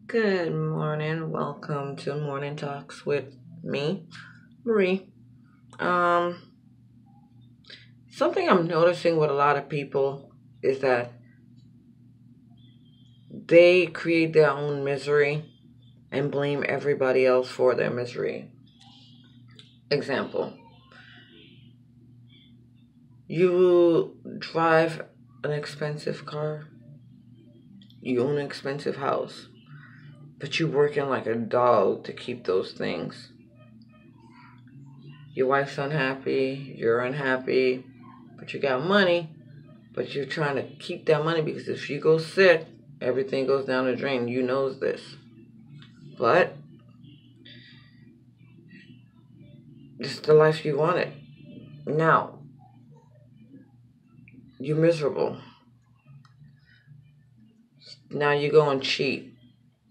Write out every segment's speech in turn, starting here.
Good morning. Welcome to Morning Talks with me, Marie. Um, Something I'm noticing with a lot of people is that they create their own misery and blame everybody else for their misery. Example, you drive an expensive car, you own an expensive house, but you're working like a dog to keep those things. Your wife's unhappy, you're unhappy, but you got money, but you're trying to keep that money because if you go sick, everything goes down the drain. You knows this. But this is the life you wanted. Now, you're miserable. Now you go and cheat.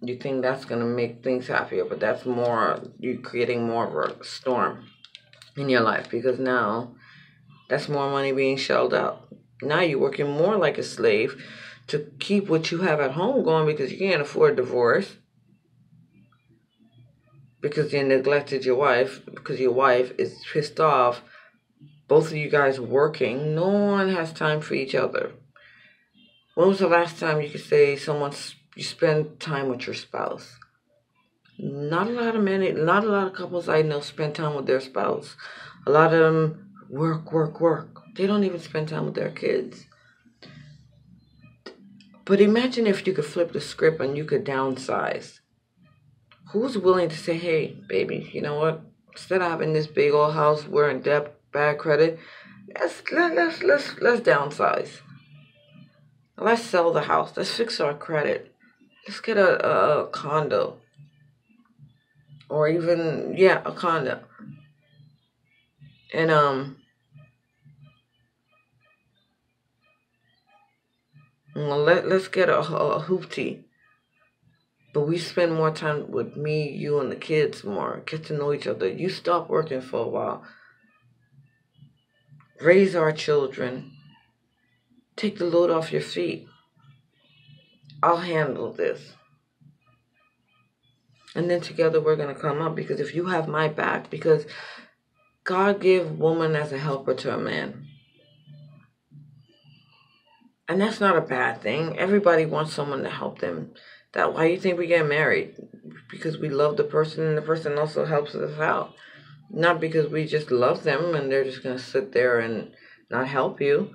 You think that's going to make things happier, but that's more, you're creating more of a storm in your life because now that's more money being shelled out. Now you're working more like a slave to keep what you have at home going because you can't afford divorce because you neglected your wife, because your wife is pissed off. Both of you guys working, no one has time for each other. When was the last time you could say you spend time with your spouse? Not a lot of couples I know spend time with their spouse. A lot of them work, work, work. They don't even spend time with their kids. But imagine if you could flip the script and you could downsize. Who's willing to say, hey, baby, you know what? Instead of having this big old house, we're in debt, bad credit, let's downsize. Let's sell the house. Let's fix our credit. Let's get a condo. Or even, yeah, a condo. And let's get a hoopty. But we spend more time with me, you, and the kids more. Get to know each other. You stop working for a while. Raise our children. Take the load off your feet. I'll handle this. And then together we're going to come up because if you have my back, because God gave woman as a helper to a man. And that's not a bad thing. Everybody wants someone to help them. That why you think we get married? Because we love the person and the person also helps us out. Not because we just love them and they're just going to sit there and not help you.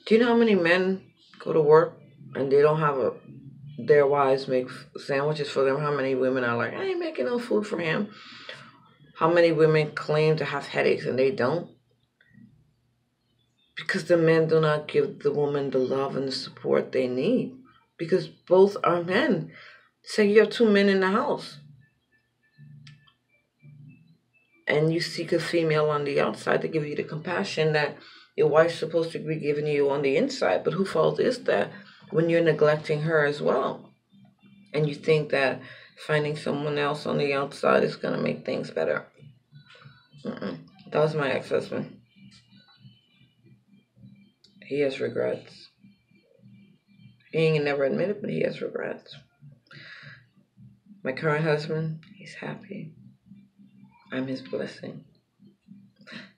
Do you know how many men go to work and they don't have their wives make sandwiches for them? How many women are like, I ain't making no food for him? How many women claim to have headaches and they don't? Because the men do not give the woman the love and the support they need. Because both are men. Say you have two men in the house. And you seek a female on the outside to give you the compassion that your wife's supposed to be giving you on the inside. But whose fault is that when you're neglecting her as well? And you think that finding someone else on the outside is going to make things better. That was my ex-husband. He has regrets. He ain't never admitted, but he has regrets. My current husband, he's happy. I'm his blessing.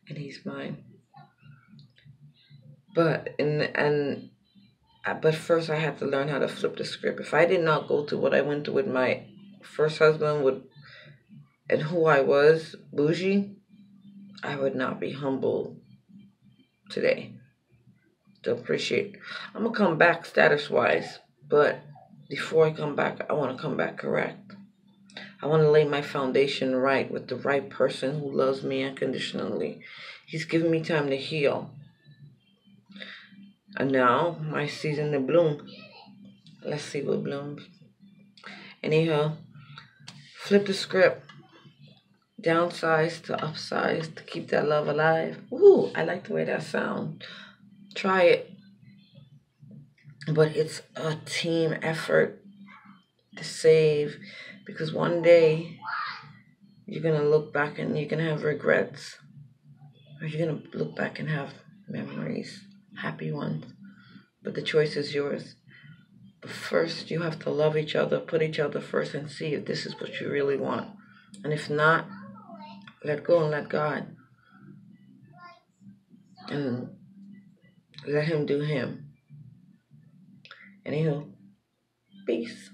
And he's mine. But first I had to learn how to flip the script. If I did not go through what I went through with my first husband and who I was, bougie, I would not be humble today to appreciate. I'm going to come back status-wise, but before I come back, I want to come back correct. I want to lay my foundation right with the right person who loves me unconditionally. He's given me time to heal. And now, my season to bloom. Let's see what blooms. Anyhow, flip the script. Downsize to upsize to keep that love alive. Ooh, I like the way that sounds. Try it. But it's a team effort to save. Because one day, you're going to look back and you're going to have regrets. Or you're going to look back and have memories. Happy ones. But the choice is yours. But first, you have to love each other, put each other first, and see if this is what you really want. And if not, let go and let God. And let him do him. Anywho, peace.